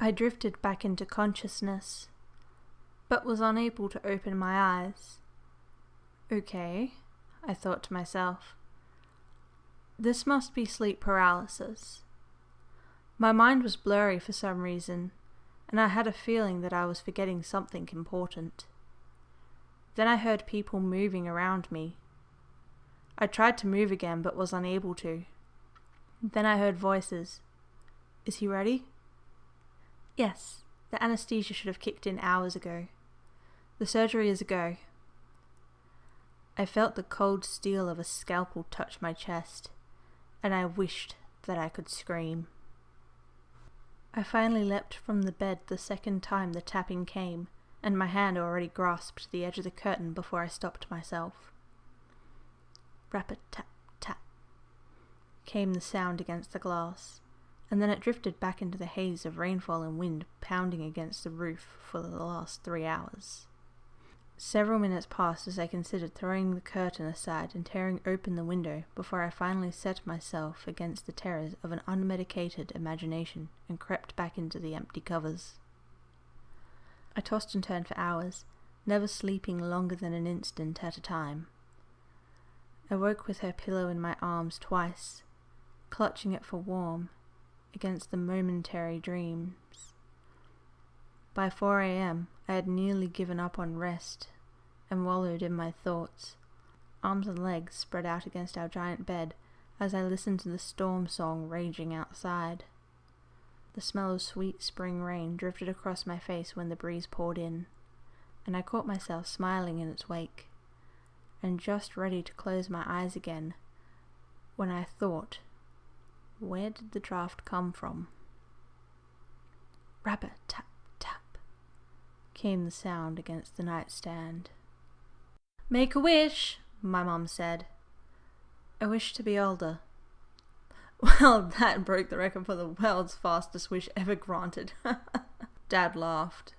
I drifted back into consciousness, but was unable to open my eyes. Okay, I thought to myself. This must be sleep paralysis. My mind was blurry for some reason, and I had a feeling that I was forgetting something important. Then I heard people moving around me. I tried to move again but was unable to. Then I heard voices. Is he ready? Yes, the anesthesia should have kicked in hours ago. The surgery is a go. I felt the cold steel of a scalpel touch my chest, and I wished that I could scream. I finally leapt from the bed the second time the tapping came, and my hand already grasped the edge of the curtain before I stopped myself. Rapid tap, tap, came the sound against the glass, and then it drifted back into the haze of rainfall and wind pounding against the roof for the last 3 hours. Several minutes passed as I considered throwing the curtain aside and tearing open the window before I finally set myself against the terrors of an unmedicated imagination and crept back into the empty covers. I tossed and turned for hours, never sleeping longer than an instant at a time. I woke with her pillow in my arms twice, clutching it for warmth against the momentary dreams. By 4 a.m. I had nearly given up on rest and wallowed in my thoughts, arms and legs spread out against our giant bed as I listened to the storm song raging outside. The smell of sweet spring rain drifted across my face when the breeze poured in, and I caught myself smiling in its wake, and just ready to close my eyes again when I thought, where did the draft come from? Rabbit tap tap came the sound against the nightstand. Make a wish, my mum said. I wish to be older. Well, that broke the record for the world's fastest wish ever granted. Dad laughed.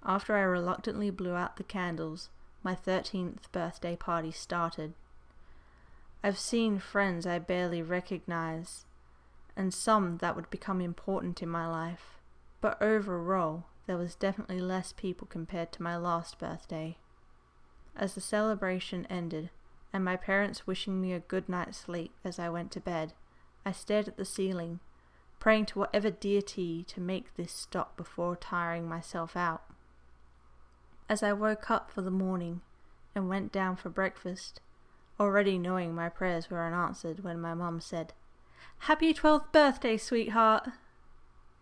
After I reluctantly blew out the candles, my 13th birthday party started. I've seen friends I barely recognize, and some that would become important in my life, but overall, there was definitely less people compared to my last birthday. As the celebration ended, and my parents wishing me a good night's sleep as I went to bed, I stared at the ceiling, praying to whatever deity to make this stop before tiring myself out. As I woke up for the morning and went down for breakfast, already knowing my prayers were unanswered when my mum said, "Happy 12th birthday, sweetheart!"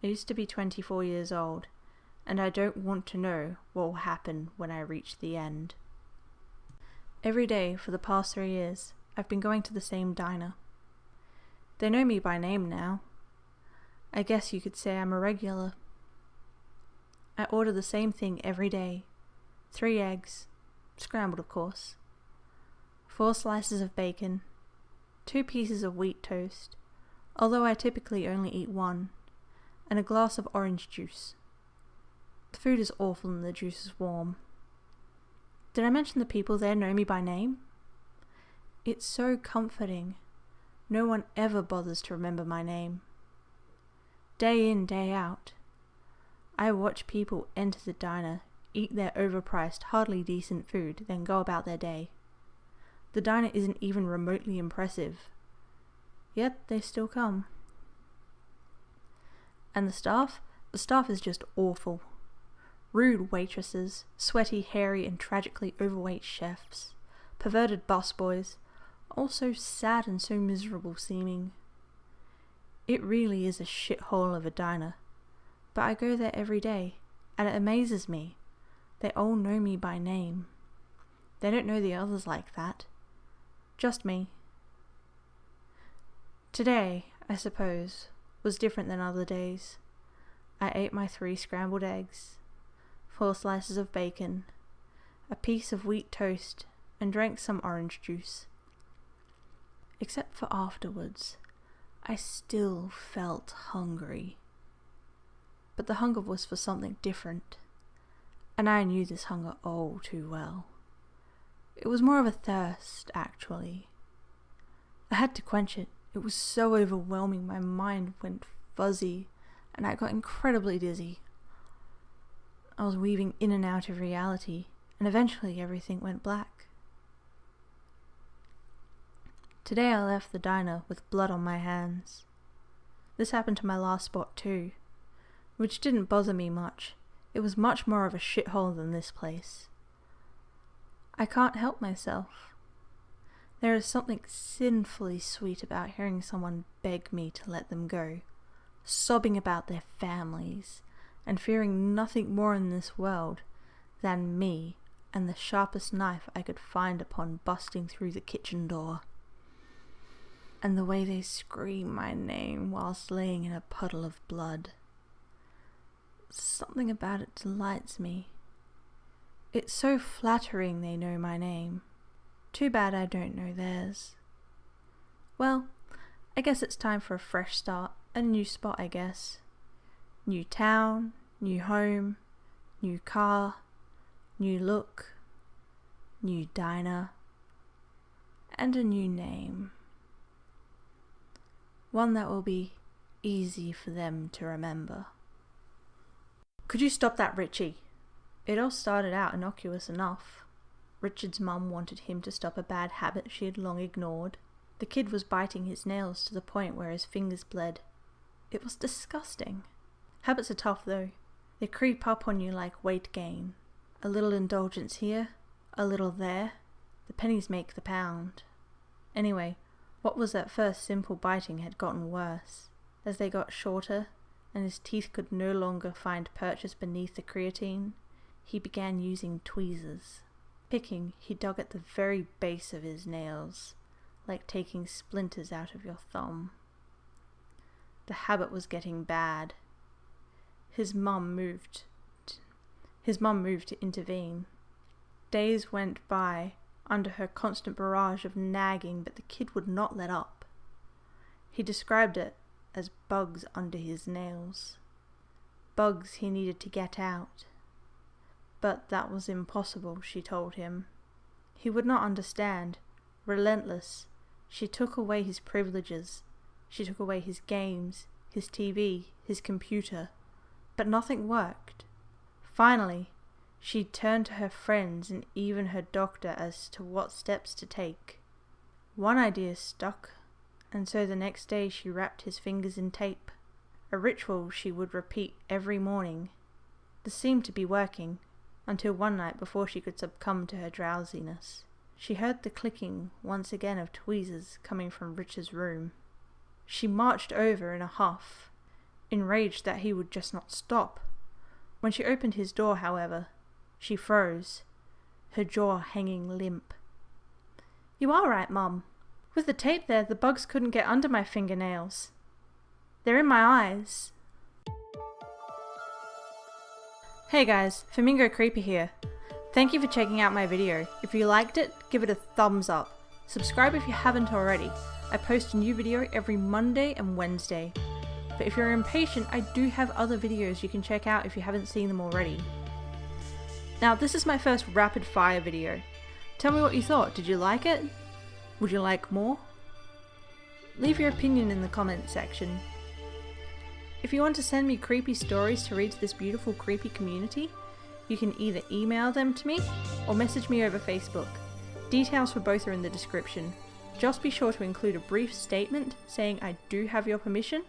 I used to be 24 years old, and I don't want to know what will happen when I reach the end. Every day for the past 3 years, I've been going to the same diner. They know me by name now. I guess you could say I'm a regular. I order the same thing every day. 3 eggs, scrambled of course, 4 slices of bacon, 2 pieces of wheat toast, although I typically only eat 1, and a glass of orange juice. The food is awful and the juice is warm. Did I mention the people there know me by name? It's so comforting. No one ever bothers to remember my name. Day in, day out, I watch people enter the diner, eat their overpriced, hardly decent food, then go about their day. The diner isn't even remotely impressive, yet they still come. And the staff? The staff is just awful. Rude waitresses, sweaty, hairy, and tragically overweight chefs, perverted busboys, all so sad and so miserable seeming. It really is a shithole of a diner, but I go there every day, and it amazes me. They all know me by name. They don't know the others like that. Just me. Today, I suppose, was different than other days. I ate my 3 scrambled eggs, 4 slices of bacon, a piece of wheat toast, and drank some orange juice. Except for afterwards, I still felt hungry. But the hunger was for something different, and I knew this hunger all too well. It was more of a thirst, actually. I had to quench it. It was so overwhelming, my mind went fuzzy. and I got incredibly dizzy. I was weaving in and out of reality, and eventually everything went black. Today I left the diner with blood on my hands. This happened to my last spot too, which didn't bother me much. It was much more of a shithole than this place. I can't help myself. There is something sinfully sweet about hearing someone beg me to let them go, sobbing about their families, and fearing nothing more in this world than me and the sharpest knife I could find upon busting through the kitchen door. And the way they scream my name whilst laying in a puddle of blood. Something about it delights me. It's so flattering they know my name. Too bad I don't know theirs. Well, I guess it's time for a fresh start, a new spot I guess. New town, new home, new car, new look, new diner, and a new name. One that will be easy for them to remember. Could you stop that, Richie? It all started out innocuous enough. Richard's mum wanted him to stop a bad habit she had long ignored. The kid was biting his nails to the point where his fingers bled. It was disgusting. Habits are tough though. They creep up on you like weight gain. A little indulgence here, a little there. The pennies make the pound. Anyway, what was at first simple biting had gotten worse. As they got shorter, and his teeth could no longer find purchase beneath the creatine, he began using tweezers. Picking, he dug at the very base of his nails, like taking splinters out of your thumb. The habit was getting bad. His mum moved to intervene. Days went by under her constant barrage of nagging, but the kid would not let up. He described it as bugs under his nails. Bugs he needed to get out. But that was impossible, she told him. He would not understand. Relentless, she took away his privileges. She took away his games, his TV, his computer. But nothing worked. Finally, she turned to her friends and even her doctor as to what steps to take. One idea stuck, and so the next day she wrapped his fingers in tape, a ritual she would repeat every morning. This seemed to be working, until one night before she could succumb to her drowsiness. She heard the clicking once again of tweezers coming from Richard's room. She marched over in a huff, enraged that he would just not stop. When she opened his door, however, she froze, her jaw hanging limp. "You are right, Mum. With the tape there, the bugs couldn't get under my fingernails. They're in my eyes." Hey guys, Flamingo Creeper here. Thank you for checking out my video. If you liked it, give it a thumbs up. Subscribe if you haven't already. I post a new video every Monday and Wednesday. But if you're impatient, I do have other videos you can check out if you haven't seen them already. Now, this is my first rapid fire video. Tell me what you thought. Did you like it? Would you like more? Leave your opinion in the comments section. If you want to send me creepy stories to read to this beautiful creepy community, you can either email them to me or message me over Facebook. Details for both are in the description. Just be sure to include a brief statement saying I do have your permission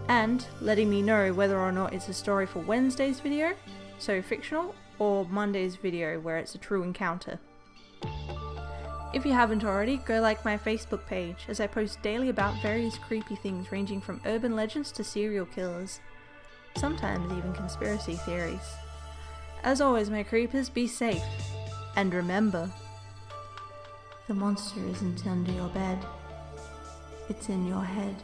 and letting me know whether or not it's a story for Wednesday's video, so fictional, or Monday's video where it's a true encounter. If you haven't already, go like my Facebook page as I post daily about various creepy things ranging from urban legends to serial killers, sometimes even conspiracy theories. As always, my creepers, be safe, and remember, the monster isn't under your bed, it's in your head.